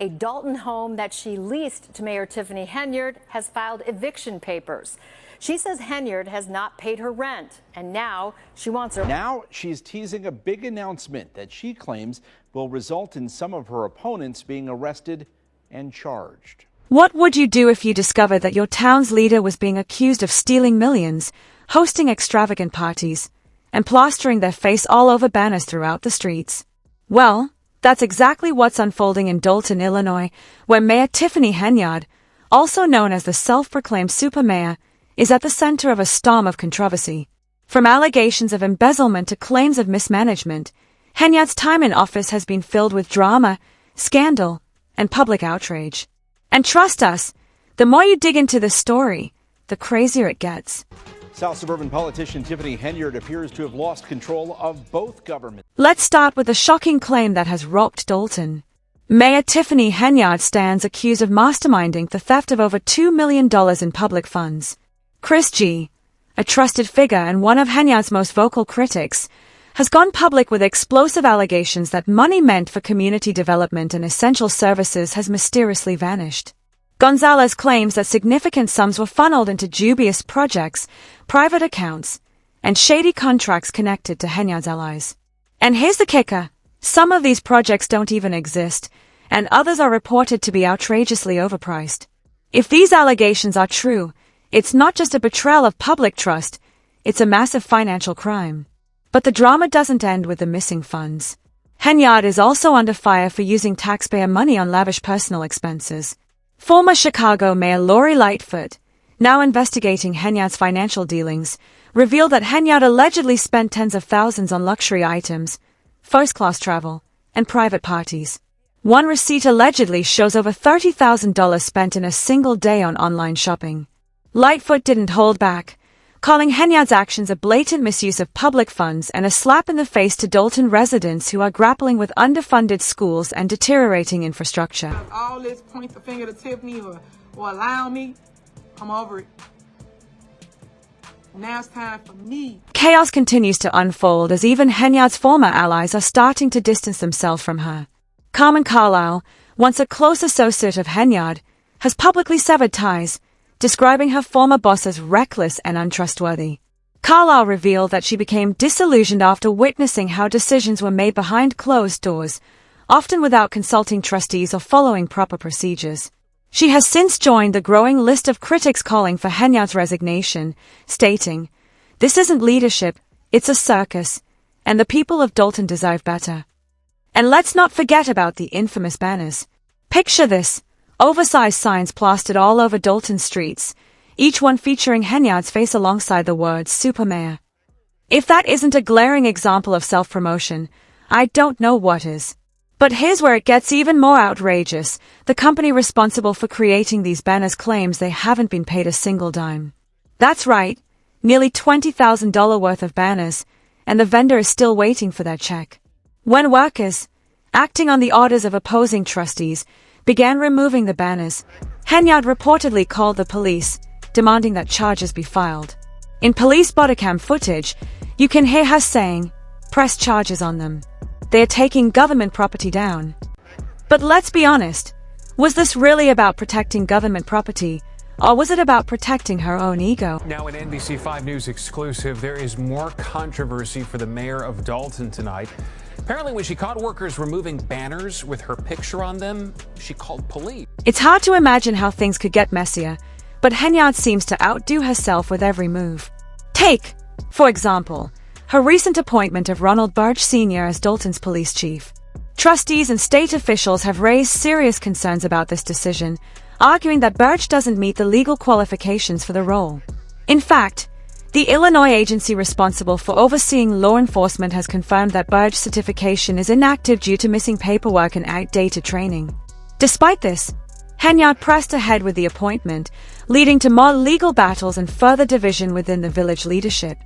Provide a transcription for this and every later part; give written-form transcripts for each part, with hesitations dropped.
A Dolton home that she leased to Mayor Tiffany Henyard has filed eviction papers. She says Henyard has not paid her rent, and now she wants her. Now she's teasing a big announcement that she claims will result in some of her opponents being arrested and charged. What would you do if you discovered that your town's leader was being accused of stealing millions, hosting extravagant parties, and plastering their face all over banners throughout the streets? Well, that's exactly what's unfolding in Dolton, Illinois, where Mayor Tiffany Henyard, also known as the self-proclaimed super mayor, is at the center of a storm of controversy. From allegations of embezzlement to claims of mismanagement, Henyard's time in office has been filled with drama, scandal, and public outrage. And trust us, the more you dig into this story, the crazier it gets. South suburban politician Tiffany Henyard appears to have lost control of both governments. Let's start with the shocking claim that has rocked Dolton. Mayor Tiffany Henyard stands accused of masterminding the theft of over $2 million in public funds. Chris G., a trusted figure and one of Henyard's most vocal critics, has gone public with explosive allegations that money meant for community development and essential services has mysteriously vanished. Gonzalez claims that significant sums were funneled into dubious projects, private accounts, and shady contracts connected to Henyard's allies. And here's the kicker. Some of these projects don't even exist, and others are reported to be outrageously overpriced. If these allegations are true, it's not just a betrayal of public trust, it's a massive financial crime. But the drama doesn't end with the missing funds. Henyard is also under fire for using taxpayer money on lavish personal expenses. Former Chicago Mayor Lori Lightfoot, now investigating Henyard's financial dealings, revealed that Henyard allegedly spent tens of thousands on luxury items, first-class travel, and private parties. One receipt allegedly shows over $30,000 spent in a single day on online shopping. Lightfoot didn't hold back, calling Henyard's actions a blatant misuse of public funds and a slap in the face to Dolton residents who are grappling with underfunded schools and deteriorating infrastructure. All this point the finger to Tiffany or allow me, I'm over it. Now it's time for me. Chaos continues to unfold as even Henyard's former allies are starting to distance themselves from her. Carmen Carlisle, once a close associate of Henyard, has publicly severed ties, describing her former boss as reckless and untrustworthy. Carlisle revealed that she became disillusioned after witnessing how decisions were made behind closed doors, often without consulting trustees or following proper procedures. She has since joined the growing list of critics calling for Henyard's resignation, stating, "This isn't leadership, it's a circus, and the people of Dolton deserve better." And let's not forget about the infamous banners. Picture this. Oversized signs plastered all over Dolton streets, each one featuring Henyard's face alongside the words Super Mayor. If that isn't a glaring example of self-promotion, I don't know what is. But here's where it gets even more outrageous. The company responsible for creating these banners claims they haven't been paid a single dime. That's right, nearly $20,000 worth of banners, and the vendor is still waiting for their check. When workers, acting on the orders of opposing trustees, began removing the banners, Henyard reportedly called the police, demanding that charges be filed. In police bodycam footage, you can hear her saying, "Press charges on them. They are taking government property down." But let's be honest, was this really about protecting government property, or was it about protecting her own ego? Now an NBC 5 News exclusive, there is more controversy for the mayor of Dolton tonight. Apparently, when she caught workers removing banners with her picture on them, she called police. It's hard to imagine how things could get messier, but Henyard seems to outdo herself with every move. Take, for example, her recent appointment of Ronald Burge Sr. as Dolton's police chief. Trustees and state officials have raised serious concerns about this decision, arguing that Burge doesn't meet the legal qualifications for the role. In fact, the Illinois agency responsible for overseeing law enforcement has confirmed that Burge's certification is inactive due to missing paperwork and outdated training. Despite this, Henyard pressed ahead with the appointment, leading to more legal battles and further division within the village leadership.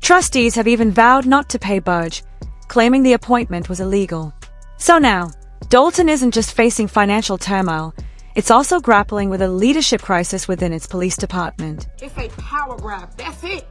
Trustees have even vowed not to pay Burge, claiming the appointment was illegal. So now, Dolton isn't just facing financial turmoil, it's also grappling with a leadership crisis within its police department. It's a power grab. That's it.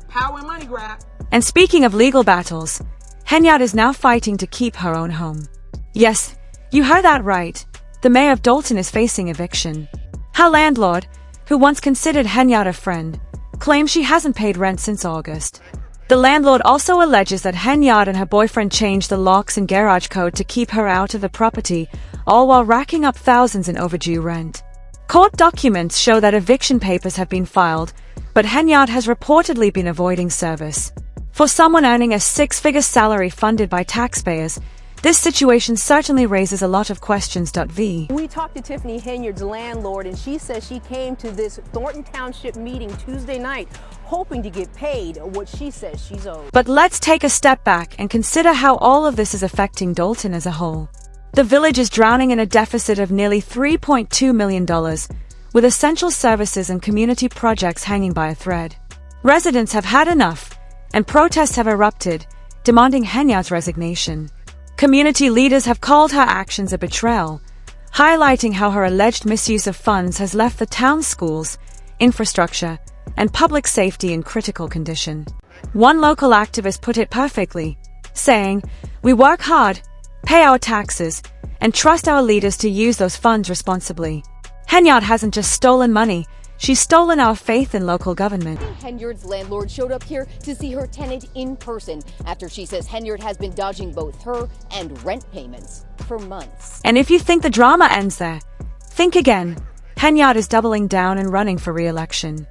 Power and money grab. And speaking of legal battles, Henyard is now fighting to keep her own home. Yes, you heard that right. the mayor of Dolton is facing eviction. Her landlord, who once considered Henyard a friend, claims she hasn't paid rent since August. The landlord also alleges that Henyard and her boyfriend changed the locks and garage code to keep her out of the property, all while racking up thousands in overdue rent. Court documents show that eviction papers have been filed, but Henyard has reportedly been avoiding service. For someone earning a six-figure salary funded by taxpayers, this situation certainly raises a lot of questions. We talked to Tiffany Henyard's landlord, and she says she came to this Thornton Township meeting Tuesday night hoping to get paid what she says she's owed. But let's take a step back and consider how all of this is affecting Dolton as a whole. The village is drowning in a deficit of nearly $3.2 million, with essential services and community projects hanging by a thread. Residents have had enough, and protests have erupted, demanding Henyard's resignation. Community leaders have called her actions a betrayal, highlighting how her alleged misuse of funds has left the town's schools, infrastructure, and public safety in critical condition. One local activist put it perfectly, saying, "We work hard, pay our taxes, and trust our leaders to use those funds responsibly." Henyard hasn't just stolen money, she's stolen our faith in local government. Henyard's landlord showed up here to see her tenant in person after she says Henyard has been dodging both her and rent payments for months. And if you think the drama ends there, think again. Henyard is doubling down and running for re-election.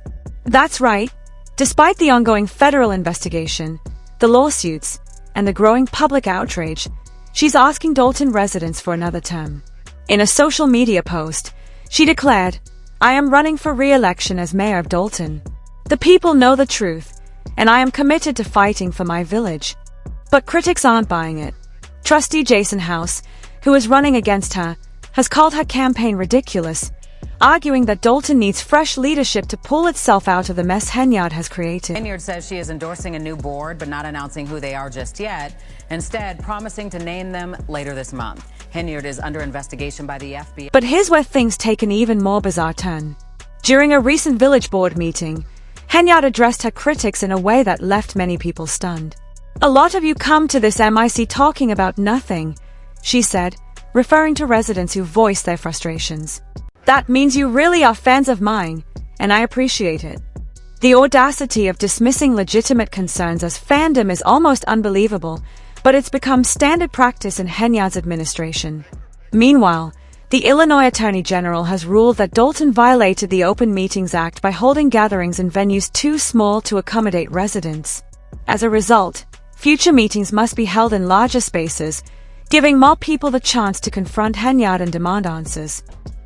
That's right. Despite the ongoing federal investigation, the lawsuits, and the growing public outrage, she's asking Dolton residents for another term. In a social media post, she declared, "I am running for re-election as mayor of Dolton. The people know the truth, and I am committed to fighting for my village." But critics aren't buying it. Trustee Jason House, who is running against her, has called her campaign ridiculous, arguing that Dolton needs fresh leadership to pull itself out of the mess Henyard has created. Henyard says she is endorsing a new board, but not announcing who they are just yet, instead promising to name them later this month. Henyard is under investigation by the FBI. But here's where things take an even more bizarre turn. During a recent village board meeting, Henyard addressed her critics in a way that left many people stunned. "A lot of you come to this MIC talking about nothing," she said, referring to residents who voiced their frustrations. "That means you really are fans of mine, and I appreciate it." The audacity of dismissing legitimate concerns as fandom is almost unbelievable, but it's become standard practice in Henyard's administration. Meanwhile, the Illinois Attorney General has ruled that Dolton violated the Open Meetings Act by holding gatherings in venues too small to accommodate residents. As a result, future meetings must be held in larger spaces, giving more people the chance to confront Henyard and demand answers.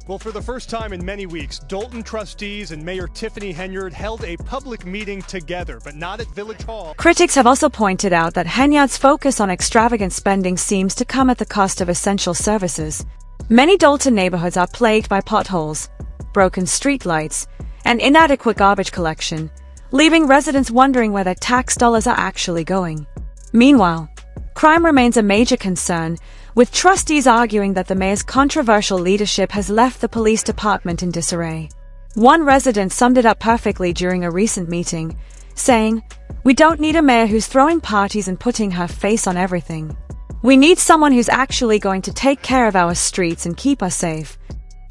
Well, for the first time in many weeks, Dolton trustees and Mayor Tiffany Henyard held a public meeting together, but not at Village Hall. Critics have also pointed out that Henyard's focus on extravagant spending seems to come at the cost of essential services. Many Dolton neighborhoods are plagued by potholes, broken streetlights, and inadequate garbage collection, leaving residents wondering where their tax dollars are actually going. Meanwhile, crime remains a major concern, with trustees arguing that the mayor's controversial leadership has left the police department in disarray. One resident summed it up perfectly during a recent meeting, saying, "We don't need a mayor who's throwing parties and putting her face on everything. We need someone who's actually going to take care of our streets and keep us safe."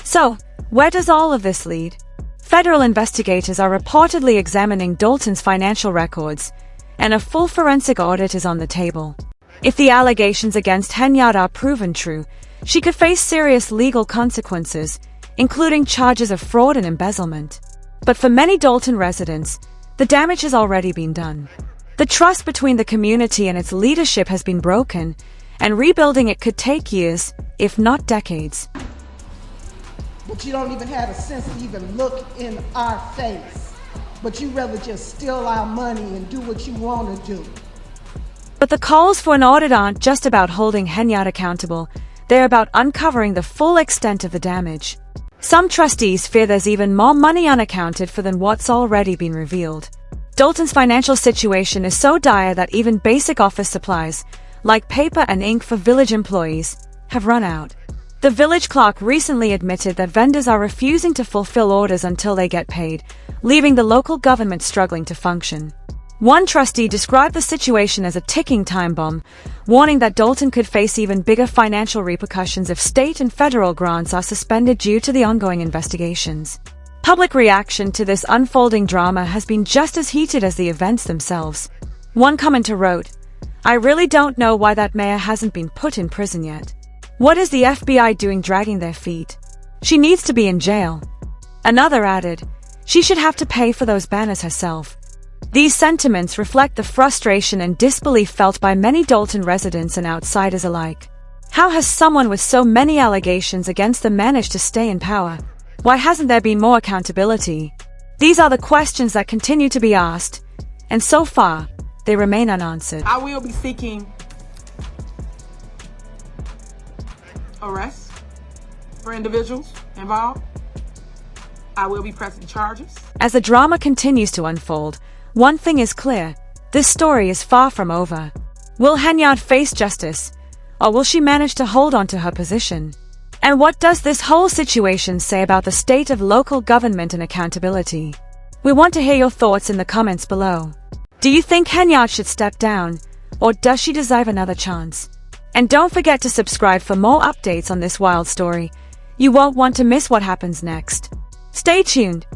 So, where does all of this lead? Federal investigators are reportedly examining Dolton's financial records, and a full forensic audit is on the table. If the allegations against Henyard are proven true, she could face serious legal consequences, including charges of fraud and embezzlement. But for many Dolton residents, the damage has already been done. The trust between the community and its leadership has been broken, and rebuilding it could take years, if not decades. But you don't even have a sense to even look in our face. But you rather just steal our money and do what you want to do. But the calls for an audit aren't just about holding Henyard accountable, they're about uncovering the full extent of the damage. Some trustees fear there's even more money unaccounted for than what's already been revealed. Dolton's financial situation is so dire that even basic office supplies, like paper and ink for village employees, have run out. The village clerk recently admitted that vendors are refusing to fulfill orders until they get paid, leaving the local government struggling to function. One trustee described the situation as a ticking time bomb, warning that Dolton could face even bigger financial repercussions if state and federal grants are suspended due to the ongoing investigations. Public reaction to this unfolding drama has been just as heated as the events themselves. One commenter wrote, "I really don't know why that mayor hasn't been put in prison yet. What is the FBI doing dragging their feet? She needs to be in jail." Another added, "She should have to pay for those banners herself." These sentiments reflect the frustration and disbelief felt by many Dolton residents and outsiders alike. How has someone with so many allegations against them managed to stay in power? Why hasn't there been more accountability? These are the questions that continue to be asked, and so far, they remain unanswered. I will be seeking arrest for individuals involved. I will be pressing charges. As the drama continues to unfold, one thing is clear: this story is far from over. Will Henyard face justice, or will she manage to hold on to her position? And what does this whole situation say about the state of local government and accountability? We want to hear your thoughts in the comments below. Do you think Henyard should step down, or does she deserve another chance? And don't forget to subscribe for more updates on this wild story. You won't want to miss what happens next. Stay tuned.